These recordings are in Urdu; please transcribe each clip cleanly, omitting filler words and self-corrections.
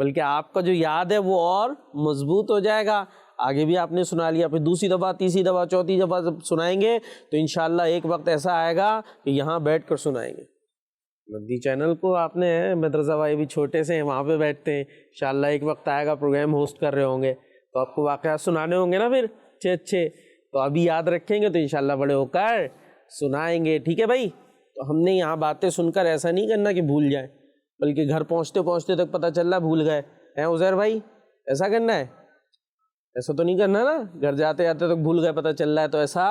بلکہ آپ کا جو یاد ہے وہ اور مضبوط ہو جائے گا. آگے بھی آپ نے سنا لیا, پھر دوسری دفعہ, تیسری دفعہ, چوتھی دفعہ جب سنائیں گے تو انشاءاللہ ایک وقت ایسا آئے گا کہ یہاں بیٹھ کر سنائیں گے. مدنی چینل کو آپ نے مدرسہ بھائی بھی چھوٹے سے ہیں, وہاں پہ بیٹھتے ہیں. انشاءاللہ ایک وقت آئے گا پروگرام ہوسٹ کر رہے ہوں گے تو آپ کو واقعات سنانے ہوں گے نا پھر اچھے اچھے, تو ابھی یاد رکھیں گے تو انشاءاللہ بڑے ہو کر سنائیں گے. ٹھیک ہے بھائی؟ تو ہم نے یہاں باتیں سن کر ایسا نہیں کرنا کہ بھول جائیں, بلکہ گھر پہنچتے پہنچتے تک پتہ چل رہا بھول گئے ہیں. عزیر بھائی ایسا کرنا ہے؟ ایسا تو نہیں کرنا نا, گھر جاتے جاتے تک بھول گئے پتہ چل رہا ہے, تو ایسا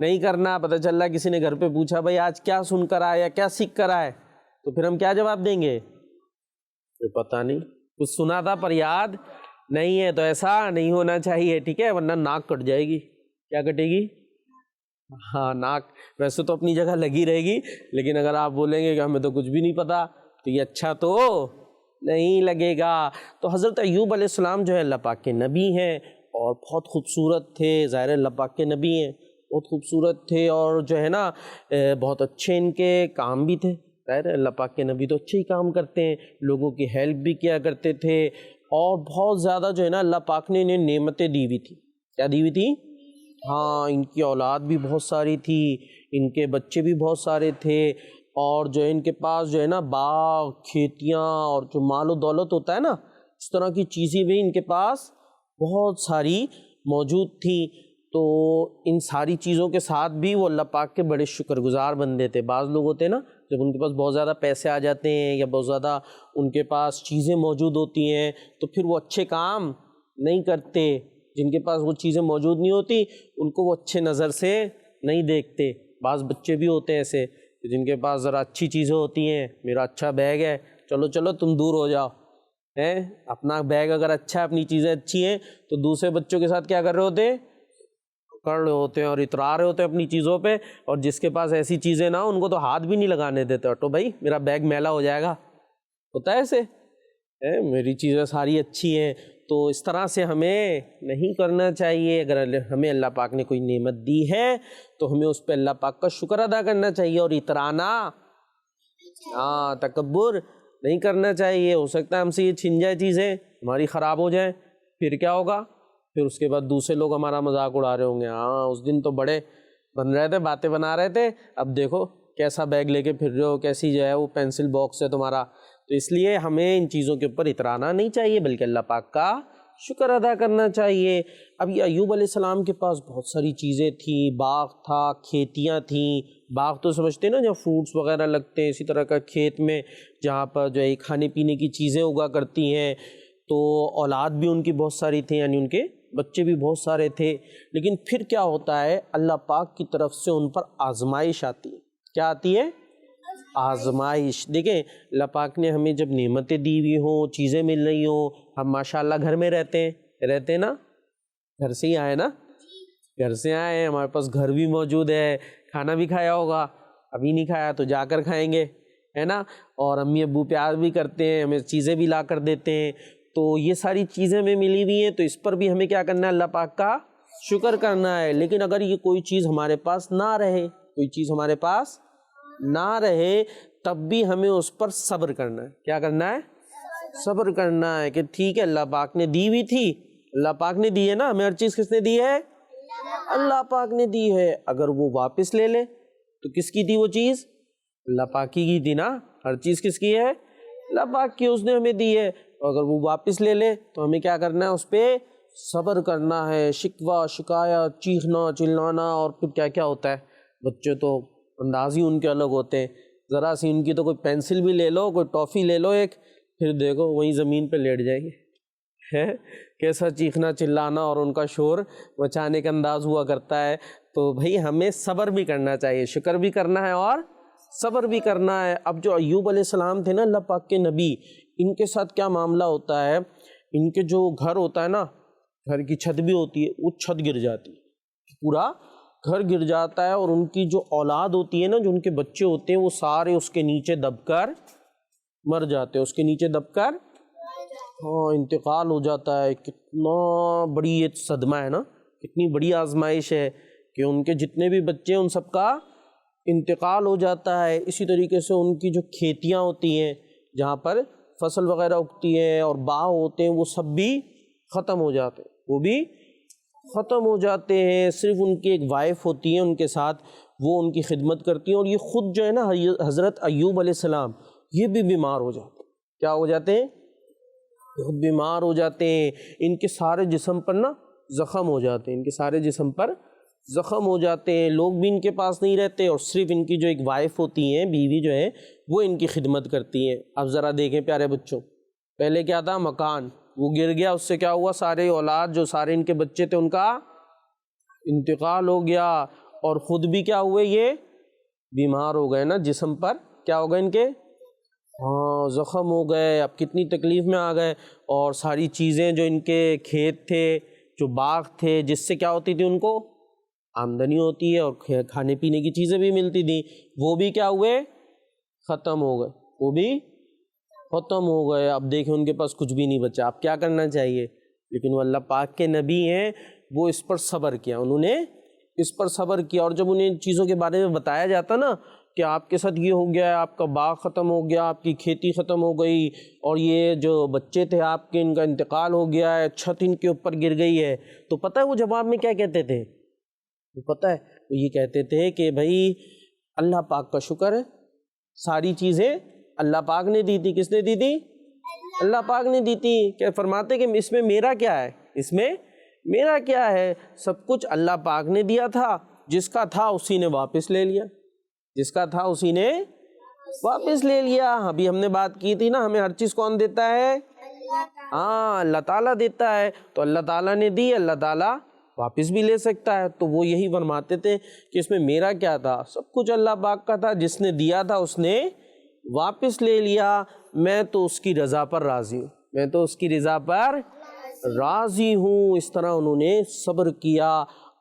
نہیں کرنا. پتہ چل رہا ہے کسی نے گھر پہ پوچھا بھائی آج کیا سن کر آئے یا کیا سیکھ کر آئے, تو پھر ہم کیا جواب دیں گے؟ پتہ نہیں, کچھ سنا تھا پر یاد نہیں ہے. تو ایسا نہیں ہونا چاہیے, ٹھیک ہے, ورنہ ناک کٹ جائے گی. کیا کٹے گی؟ ہاں ناک ویسے تو اپنی جگہ لگی رہے گی, لیکن اگر آپ بولیں گے کہ ہمیں تو کچھ بھی نہیں پتا تو یہ اچھا تو نہیں لگے گا. تو حضرت ایوب علیہ السلام جو ہے اللہ پاک کے نبی ہیں اور بہت خوبصورت تھے. ظاہر اللہ پاک کے نبی ہیں, بہت خوبصورت تھے, اور جو ہے نا بہت اچھے ان کے کام بھی تھے. ظاہر اللہ پاک کے نبی تو اچھے ہی کام کرتے ہیں, لوگوں کی ہیلپ بھی کیا کرتے تھے, اور بہت زیادہ جو ہے نا اللہ پاک نے انہیں نعمتیں دی ہوئی تھی. کیا دی ہوئی تھی؟ ہاں, ان کی اولاد بھی بہت ساری تھی, ان کے بچے بھی بہت سارے تھے, اور جو ہے ان کے پاس جو ہے نا باغ, کھیتیاں, اور جو مال و دولت ہوتا ہے نا, اس طرح کی چیزیں بھی ان کے پاس بہت ساری موجود تھیں. تو ان ساری چیزوں کے ساتھ بھی وہ اللہ پاک کے بڑے شکر گزار بندے تھے. بعض لوگ ہوتے ہیں نا جب ان کے پاس بہت زیادہ پیسے آ جاتے ہیں یا بہت زیادہ ان کے پاس چیزیں موجود ہوتی ہیں تو پھر وہ اچھے کام نہیں کرتے. جن کے پاس وہ چیزیں موجود نہیں ہوتی ان کو وہ اچھے نظر سے نہیں دیکھتے. بعض بچے بھی ہوتے ہیں ایسے جن کے پاس ذرا اچھی چیزیں ہوتی ہیں, میرا اچھا بیگ ہے, چلو چلو تم دور ہو جاؤ. اپنا بیگ اگر اچھا ہے, اپنی چیزیں اچھی ہیں, تو دوسرے بچوں کے ساتھ کیا کر رہے ہوتے ہیں؟ کر رہے ہوتے ہیں اور اترا رہے ہوتے ہیں اپنی چیزوں پہ. اور جس کے پاس ایسی چیزیں نہ ان کو تو ہاتھ بھی نہیں لگانے دیتے. تو بھائی میرا بیگ میلا ہو جائے گا, ہوتا ہے ایسے, میری چیزیں ساری اچھی ہیں. تو اس طرح سے ہمیں نہیں کرنا چاہیے. اگر ہمیں اللہ پاک نے کوئی نعمت دی ہے تو ہمیں اس پہ اللہ پاک کا شکر ادا کرنا چاہیے, اور اترانا, تکبر نہیں کرنا چاہیے. ہو سکتا ہے ہم سے یہ چھن جائے چیزیں, ہماری خراب ہو جائیں, پھر کیا ہوگا؟ پھر اس کے بعد دوسرے لوگ ہمارا مذاق اڑا رہے ہوں گے, اس دن تو بڑے بن رہے تھے, باتیں بنا رہے تھے, اب دیکھو کیسا بیگ لے کے پھر رہے ہو, کیسی جو ہے وہ پینسل باکس ہے تمہارا. تو اس لیے ہمیں ان چیزوں کے اوپر اترانا نہیں چاہیے, بلکہ اللہ پاک کا شکر ادا کرنا چاہیے. اب یہ ایوب علیہ السلام کے پاس بہت ساری چیزیں تھیں, باغ تھا, کھیتیاں تھیں. باغ تو سمجھتے ہیں نا جہاں فروٹس وغیرہ لگتے ہیں, اسی طرح کا کھیت میں جہاں پر جو ہے کھانے پینے کی چیزیں اگا کرتی ہیں. تو اولاد بھی ان کی بہت ساری تھیں, یعنی ان کے بچے بھی بہت سارے تھے. لیکن پھر کیا ہوتا ہے, اللہ پاک کی طرف سے ان پر آزمائش آتی ہے. کیا آتی ہے؟ آزمائش. دیکھیں اللہ پاک نے ہمیں جب نعمتیں دی ہوئی ہوں, چیزیں مل رہی ہوں, ہم ماشاءاللہ گھر میں رہتے ہیں نا, گھر سے ہی آئے نا, گھر سے آئے ہیں, ہمارے پاس گھر بھی موجود ہے, کھانا بھی کھایا ہوگا, ابھی نہیں کھایا تو جا کر کھائیں گے, ہے نا, اور امی ابو پیار بھی کرتے ہیں, ہمیں چیزیں بھی لا کر دیتے ہیں. تو یہ ساری چیزیں ہمیں ملی ہوئی ہیں, تو اس پر بھی ہمیں کیا کرنا ہے؟ اللہ پاک کا شکر کرنا ہے. لیکن اگر یہ کوئی چیز ہمارے پاس نہ رہے, کوئی چیز ہمارے پاس نہ رہے, تب بھی ہمیں اس پر صبر کرنا ہے. کیا کرنا ہے؟ صبر کرنا ہے کہ ٹھیک ہے اللہ پاک نے دی ہوئی تھی, اللہ پاک نے دی ہے نا, ہمیں ہر چیز کس نے دی ہے؟ اللہ پاک نے دی ہے. اگر وہ واپس لے لے تو کس کی تھی وہ چیز؟ اللہ پاک کی تھی نا. ہر چیز کس کی ہے؟ اللہ پاک کی, اس نے ہمیں دی ہے. اگر وہ واپس لے لے تو ہمیں کیا کرنا ہے؟ اس پہ صبر کرنا ہے. شکوہ شکایت, چیخنا چلانا, اور پھر کیا کیا ہوتا ہے, بچے تو انداز ہی ان کے الگ ہوتے ہیں. ذرا سی ان کی تو کوئی پینسل بھی لے لو, کوئی ٹافی لے لو ایک, پھر دیکھو وہیں زمین پہ لیٹ جائیں گے. ہے کیسا چیخنا چلانا اور ان کا شور مچانے کا انداز ہوا کرتا ہے. تو بھئی ہمیں صبر بھی کرنا چاہیے, شکر بھی کرنا ہے اور صبر بھی کرنا ہے. اب جو ایوب علیہ السلام تھے نا اللہ پاک کے نبی, ان کے ساتھ کیا معاملہ ہوتا ہے, ان کے جو گھر ہوتا ہے نا, گھر کی چھت بھی ہوتی ہے, وہ چھت گر جاتی ہے, پورا گھر گر جاتا ہے, اور ان کی جو اولاد ہوتی ہے نا, جو ان کے بچے ہوتے ہیں, وہ سارے اس کے نیچے دب کر مر جاتے ہیں, اس کے نیچے دب کر انتقال ہو جاتا ہے. کتنا بڑی یہ صدمہ ہے نا, کتنی بڑی آزمائش ہے کہ ان کے جتنے بھی بچے ہیں ان سب کا انتقال ہو جاتا ہے. اسی طریقے سے ان کی جو کھیتیاں ہوتی ہیں, جہاں پر فصل وغیرہ اگتی ہیں اور باغ ہوتے ہیں وہ سب بھی ختم ہو جاتے ہیں، وہ بھی ختم ہو جاتے ہیں. صرف ان کی ایک وائف ہوتی ہے ان کے ساتھ، وہ ان کی خدمت کرتی ہیں. اور یہ خود جو ہے نا حضرت ایوب علیہ السلام یہ بھی بیمار ہو جاتے ہیں. کیا ہو جاتے ہیں؟ بہت بیمار ہو جاتے ہیں. ان کے سارے جسم پر نا زخم ہو جاتے ہیں، ان کے سارے جسم پر زخم ہو جاتے ہیں. لوگ بھی ان کے پاس نہیں رہتے اور صرف ان کی جو ایک وائف ہوتی ہیں، بیوی جو ہے وہ ان کی خدمت کرتی ہیں. اب ذرا دیکھیں پیارے بچوں، پہلے کیا تھا؟ مکان وہ گر گیا، اس سے کیا ہوا؟ سارے اولاد جو سارے ان کے بچے تھے ان کا انتقال ہو گیا، اور خود بھی کیا ہوئے؟ یہ بیمار ہو گئے نا، جسم پر کیا ہو گئے ان کے؟ ہاں زخم ہو گئے. اب کتنی تکلیف میں آ گئے. اور ساری چیزیں جو ان کے کھیت تھے، جو باغ تھے، جس سے کیا ہوتی تھی ان کو آمدنی ہوتی ہے اور کھانے پینے کی چیزیں بھی ملتی تھیں، وہ بھی کیا ہوئے؟ ختم ہو گئے. وہ بھی ختم ہو گئے. اب دیکھیں ان کے پاس کچھ بھی نہیں بچا. اب کیا کرنا چاہیے؟ لیکن وہ اللہ پاک کے نبی ہیں، وہ اس پر صبر کیا، انہوں نے اس پر صبر کیا. اور جب انہیں ان چیزوں کے بارے میں بتایا جاتا نا کہ آپ کے ساتھ یہ ہو گیا ہے، آپ کا باغ ختم ہو گیا، آپ کی کھیتی ختم ہو گئی، اور یہ جو بچے تھے آپ کے ان کا انتقال ہو گیا ہے، چھت ان کے اوپر گر گئی ہے، تو پتہ ہے وہ جواب میں کیا کہتے تھے؟ پتہ ہے وہ یہ کہتے تھے کہ بھائی اللہ پاک کا شکر ہے، ساری چیزیں اللہ پاک نے دی تھی. کس نے دی تھی؟ اللہ پاک نے دی تھی. کہ فرماتے کہ اس میں میرا کیا ہے؟ اس میں میرا کیا ہے؟ سب کچھ اللہ پاک نے دیا تھا، جس کا تھا اسی نے واپس لے لیا، جس کا تھا اسی نے واپس لے لیا. ابھی ہم نے بات کی تھی نا، ہمیں ہر چیز کون دیتا ہے؟ ہاں اللہ تعالیٰ دیتا ہے. تو اللہ تعالیٰ نے دی، اللہ تعالیٰ واپس بھی لے سکتا ہے. تو وہ یہی فرماتے تھے کہ اس میں میرا کیا تھا؟ سب کچھ اللہ پاک کا تھا، جس نے دیا تھا اس نے واپس لے لیا. میں تو اس کی رضا پر راضی ہوں، میں تو اس کی رضا پر راضی ہوں. اس طرح انہوں نے صبر کیا،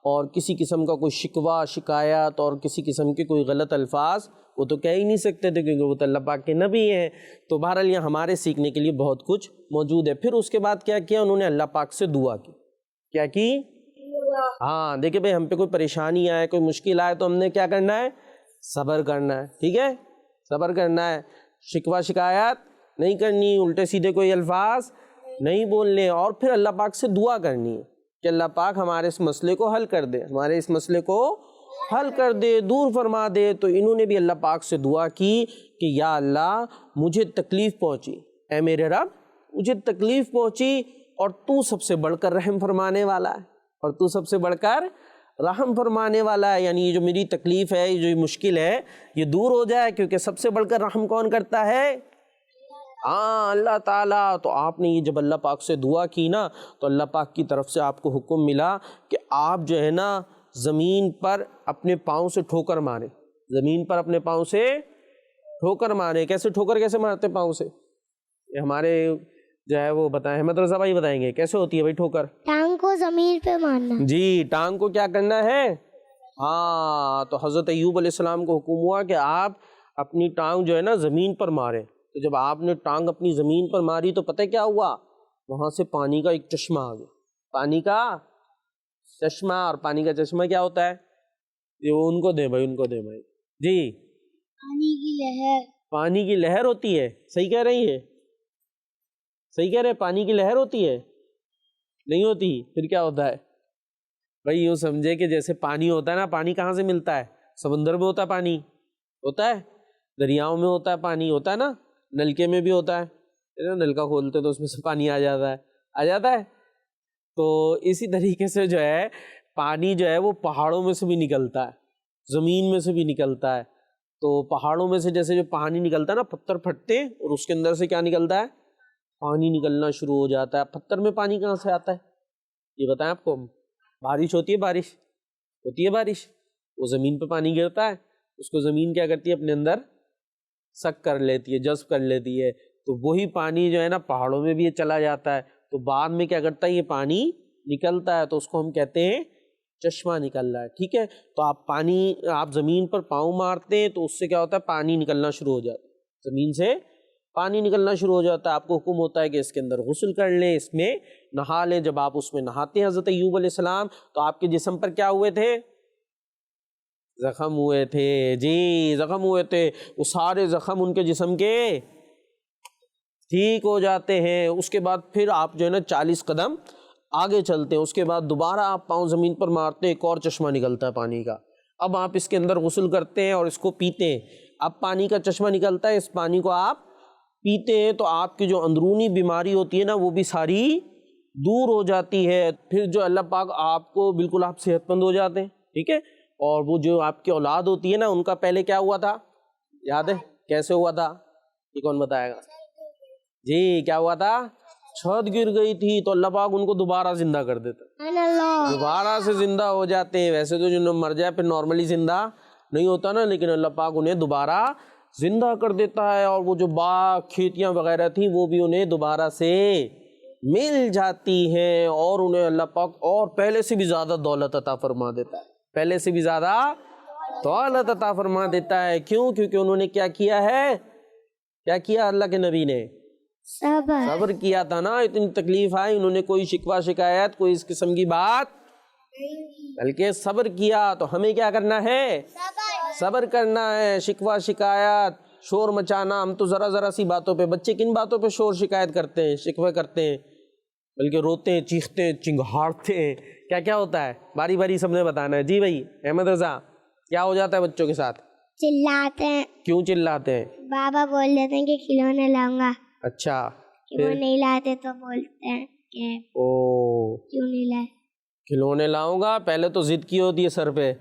اور کسی قسم کا کوئی شکوہ شکایت اور کسی قسم کے کوئی غلط الفاظ وہ تو کہہ ہی نہیں سکتے تھے، کیونکہ وہ تو اللہ پاک کے نبی ہیں. تو بہرحال یہ ہمارے سیکھنے کے لیے بہت کچھ موجود ہے. پھر اس کے بعد کیا کیا؟ انہوں نے اللہ پاک سے دعا کی. کیا کی؟ ہاں دیکھیں بھائی، ہم پہ کوئی پریشانی آئے، کوئی مشکل آئے، تو ہم نے کیا کرنا ہے؟ صبر کرنا ہے. ٹھیک ہے، صبر کرنا ہے. شکوہ شکایت نہیں کرنی، الٹے سیدھے کوئی الفاظ نہیں بولنے، اور پھر اللہ پاک سے دعا کرنی ہے کہ اللہ پاک ہمارے اس مسئلے کو حل کر دے، ہمارے اس مسئلے کو حل کر دے، دور فرما دے. تو انہوں نے بھی اللہ پاک سے دعا کی کہ یا اللہ مجھے تکلیف پہنچی، اے میرے رب مجھے تکلیف پہنچی، اور تو سب سے بڑھ کر رحم فرمانے والا ہے، اور تو سب سے بڑھ کر رحم فرمانے والا ہے. یعنی یہ جو میری تکلیف ہے، یہ جو مشکل ہے، یہ دور ہو جائے، کیونکہ سب سے بڑھ کر رحم کون کرتا ہے؟ ہاں اللہ تعالیٰ. تو آپ نے یہ جب اللہ پاک سے دعا کی نا، تو اللہ پاک کی طرف سے آپ کو حکم ملا کہ آپ جو ہے نا زمین پر اپنے پاؤں سے ٹھوکر ماریں، زمین پر اپنے پاؤں سے ٹھوکر ماریں. کیسے ٹھوکر کیسے مارتے پاؤں سے؟ یہ ہمارے جو ہے وہ بتائیں، احمد رضا بھائی بتائیں گے کیسے ہوتی ہے بھائی ٹھوکر؟ ٹانگ کو زمین پہ مارنا. جی ٹانگ کو کیا کرنا ہے؟ ہاں. تو حضرت ایوب علیہ السلام کو حکم ہوا کہ آپ اپنی ٹانگ جو ہے نا زمین پر ماریں. تو جب آپ نے ٹانگ اپنی زمین پر ماری تو پتہ کیا ہوا؟ وہاں سے پانی کا ایک چشمہ آ گیا، پانی کا چشمہ. اور پانی کا چشمہ کیا ہوتا ہے؟ یہ وہ ان کو دے بھائی، ان کو دے بھائی. جی پانی کی لہر. پانی کی لہر ہوتی ہے. صحیح کہہ رہی ہے، صحیح کہہ رہے، پانی کی لہر ہوتی ہے؟ نہیں ہوتی. پھر کیا ہوتا ہے بھائی؟ یوں سمجھے کہ جیسے پانی ہوتا ہے نا، پانی کہاں سے ملتا ہے؟ سمندر میں ہوتا ہے پانی، ہوتا ہے دریاؤں میں ہوتا ہے پانی، ہوتا ہے نا، نلکے میں بھی ہوتا ہے، نلکا کھولتے تو اس میں سے پانی آ جاتا ہے. تو اسی طریقے سے جو ہے پانی جو ہے وہ پہاڑوں میں سے بھی نکلتا ہے، زمین میں سے بھی نکلتا ہے. تو پہاڑوں میں سے جیسے جو پانی نکلتا ہے نا، پتھر پھٹتے ہیں اور اس کے اندر سے کیا نکلتا ہے؟ پانی نکلنا شروع ہو جاتا ہے. پتھر میں پانی کہاں سے آتا ہے یہ بتائیں آپ کو؟ بارش ہوتی ہے، بارش ہوتی ہے، بارش وہ زمین پہ پانی گرتا ہے، اس کو زمین کیا کرتی ہے؟ اپنے اندر سک کر لیتی ہے، جذب کر لیتی ہے. تو وہی پانی جو ہے نا پہاڑوں میں بھی یہ چلا جاتا ہے. تو بعد میں کیا کرتا ہے؟ یہ پانی نکلتا ہے، تو اس کو ہم کہتے ہیں چشمہ نکل رہا ہے. ٹھیک ہے. تو آپ زمین پر پاؤں مارتے ہیں تو اس سے کیا ہوتا ہے؟ پانی نکلنا شروع ہو جاتا ہے، زمین سے پانی نکلنا شروع ہو جاتا ہے. آپ کو حکم ہوتا ہے کہ اس کے اندر غسل کر لیں، اس میں نہا لیں. جب آپ اس میں نہاتے ہیں حضرت ایوب علیہ السلام، تو آپ کے جسم پر کیا ہوئے تھے؟ زخم ہوئے تھے. جی زخم ہوئے تھے. وہ سارے زخم ان کے جسم کے ٹھیک ہو جاتے ہیں. اس کے بعد پھر آپ جو ہے نا 40 قدم آگے چلتے ہیں. اس کے بعد دوبارہ آپ پاؤں زمین پر مارتے ہیں, ایک اور چشمہ نکلتا ہے پانی کا. اب آپ اس کے اندر غسل کرتے ہیں اور اس کو پیتے ہیں. اب پانی کا چشمہ نکلتا ہے, اس پانی کو آپ پیتے ہیں تو آپ کی جو اندرونی بیماری ہوتی ہے نا وہ بھی ساری دور ہو جاتی ہے. پھر جو اللہ پاک آپ کو بالکل آپ صحت مند ہو جاتے ہیں. ٹھیک ہے. اور وہ جو آپ کی اولاد ہوتی ہے نا ان کا پہلے کیا ہوا تھا یاد ہے؟ کیسے ہوا تھا یہ کون بتائے گا؟ جی کیا ہوا تھا؟ چھت گر گئی تھی تو اللہ پاک ان کو دوبارہ زندہ کر دیتا, دوبارہ سے زندہ ہو جاتے ہیں. ویسے تو جو مر جائے پھر نارملی زندہ نہیں ہوتا نا, لیکن اللہ پاک انہیں دوبارہ زندہ کر دیتا ہے. اور وہ جو باغ کھیتیاں وغیرہ تھیں وہ بھی انہیں دوبارہ سے مل جاتی ہیں, اور انہیں اللہ پاک اور پہلے سے بھی زیادہ دولت عطا فرما دیتا ہے. پہلے سے بھی زیادہ دولت عطا فرما دیتا ہے. کیوں؟ کیونکہ انہوں نے کیا کیا ہے؟ کیا کیا اللہ کے نبی نے؟ صبر کیا تھا نا. اتنی تکلیف آئی, انہوں نے کوئی شکوہ شکایت کوئی اس قسم کی بات, بلکہ صبر کیا. تو ہمیں کیا کرنا ہے؟ صبر کرنا ہے. شکوہ شکایت شور مچانا, ہم تو ذرا سی باتوں پہ, بچے کن باتوں پہ شور شکایت کرتے ہیں, شکوے کرتے ہیں, بلکہ روتے ہیں, چیختے ہیں, چنگھاڑتے ہیں. کیا کیا ہوتا ہے باری باری سب نے بتانا ہے. جی بھائی احمد رضا, کیا ہو جاتا ہے بچوں کے ساتھ؟ چلاتے ہیں. کیوں چلاتے ہیں؟ بابا بول دیتے ہیں کہ کھلونے لاؤں گا. اچھا. وہ نہیں لاتے تو بولتے ہیں کہ کیوں نہیں لائے. کھلونے لاؤں گا, پہلے تو ضد کی ہوتی ہے سر پہ,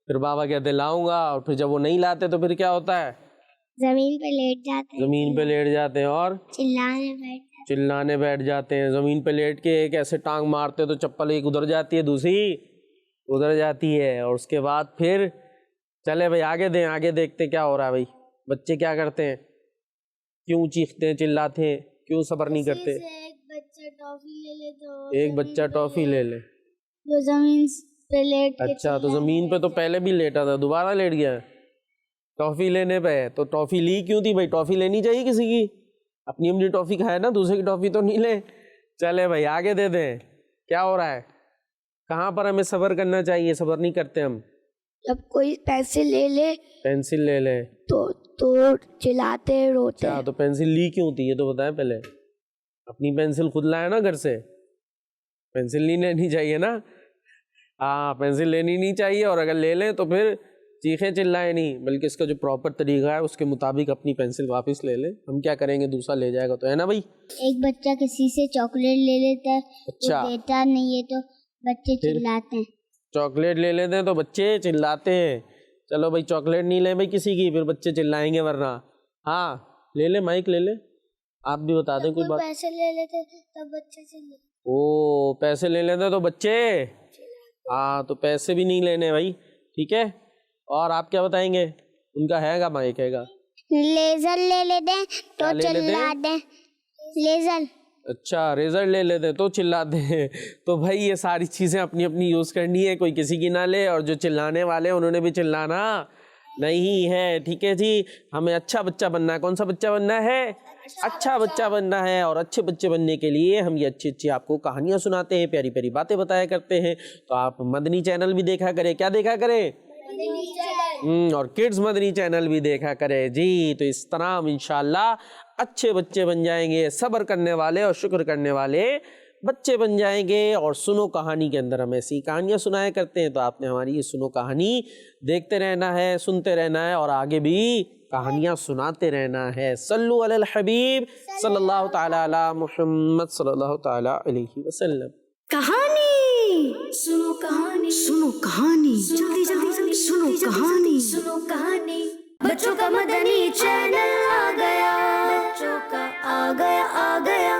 پھر بابا کہتے لاؤں گا, اور پھر جب وہ نہیں لاتے تو پھر کیا ہوتا ہے؟ زمین پہ لیٹ جاتے ہیں. زمین پہ لیٹ جاتے ہیں اور چلانے بیٹھ جاتے ہیں. زمین پہ لیٹ کے ایک ایسے ٹانگ مارتے تو چپل ایک ادھر جاتی ہے, دوسری ادھر جاتی ہے. اور اس کے بعد پھر چلے بھائی آگے دیکھتے کیا ہو رہا ہے. بھائی بچے کیا کرتے ہیں؟ کیوں چیختے ہیں, چلاتے ہیں, کیوں صبر نہیں کرتے؟ ایک بچہ ٹافی لے لے جو زمین پہ لیٹ. اچھا, تو زمین پہ تو پہلے بھی لیٹا تھا, دوبارہ لیٹ گیا ٹافی لینے پہ. تو ٹافی لی کیوں تھی بھائی؟ ٹافی لینی چاہیے کسی کی, اپنی ٹافی کھائے نا, دوسرے کی ٹافی تو نہیں لے. چلے بھائی آگے دے دیں. کیا ہو رہا ہے؟ کہاں پر ہمیں صبر کرنا چاہیے؟ صبر نہیں کرتے ہم. جب کوئی پینسل لے لے تو چلاتے روتے. اچھا, تو پینسل لی کیوں تھی یہ تو بتائیں پہلے. اپنی پینسل خود لائے نا گھر سے, پینسل نہیں لینی چاہیے نا. ہاں پینسل لینی نہیں چاہیے, اور اگر لے لیں تو پھر چیخیں چلائیں نہیں, بلکہ اس کا جو پراپر طریقہ ہے اس کے مطابق اپنی پینسل واپس لے لیں. ہم کیا کریں گے, دوسرا لے جائے گا تو, ہے نا بھائی. ایک بچہ کسی سے چاکلیٹ لے لیتا ہے, اچھا, دیتا نہیں ہے تو بچے چلاتے ہیں. چاکلیٹ لے لیتے ہیں تو بچے چلاتے ہیں. چلو بھائی چاکلیٹ نہیں لیں بھائی کسی کی, پھر بچے چلائیں گے ورنہ. ہاں لے لیں, مائک لے لیں, آپ بھی بتا دیں کوئی بات. پیسے لے لیتے تو بچے چلاتے. او پیسے لے لیتے تو بچے, ہاں تو پیسے بھی نہیں لینے بھائی. ٹھیک ہے. اور آپ کیا بتائیں گے؟ ان کا ہے گا مائک, ہے گا. لیزر لے لیتے تو چلاتے. لیزر. اچھا, ریزر لے لیتے تو چلاتے ہیں. تو بھائی یہ ساری چیزیں اپنی اپنی یوز کرنی ہے, کوئی کسی کی نہ لے. اور جو چلانے والے انہوں نے بھی چلانا نہیں ہے. ٹھیک ہے جی. ہمیں اچھا بچہ بننا ہے. کون سا بچہ بننا ہے؟ اچھا بچہ بننا ہے. اور اچھے بچے بننے کے لیے ہم یہ اچھی آپ کو کہانیاں سناتے ہیں, پیاری پیاری باتیں بتایا کرتے ہیں. تو آپ مدنی چینل بھی دیکھا کریں. کیا دیکھا کریں؟ اور کڈز مدنی چینل بھی دیکھا کرے. جی تو اس طرح ہم انشاءاللہ اچھے بچے بن جائیں گے, صبر کرنے والے اور شکر کرنے والے بچے بن جائیں گے. اور سنو کہانی کے اندر ہم ایسی کہانیاں سنایا کرتے ہیں, تو آپ نے ہماری یہ سنو کہانی دیکھتے رہنا ہے, سنتے رہنا ہے, اور آگے بھی کہانیاں سناتے رہنا ہے. صلو علی الحبیب صلی اللہ تعالی علی محمد صلی اللہ تعالی علیہ وسلم. کہانی سنو, کہانی سنو, کہانی جلدی جلدی سنو, کہانی سنو, کہانی. بچوں کا مدنی چینل آ گیا, بچوں کا آ گیا.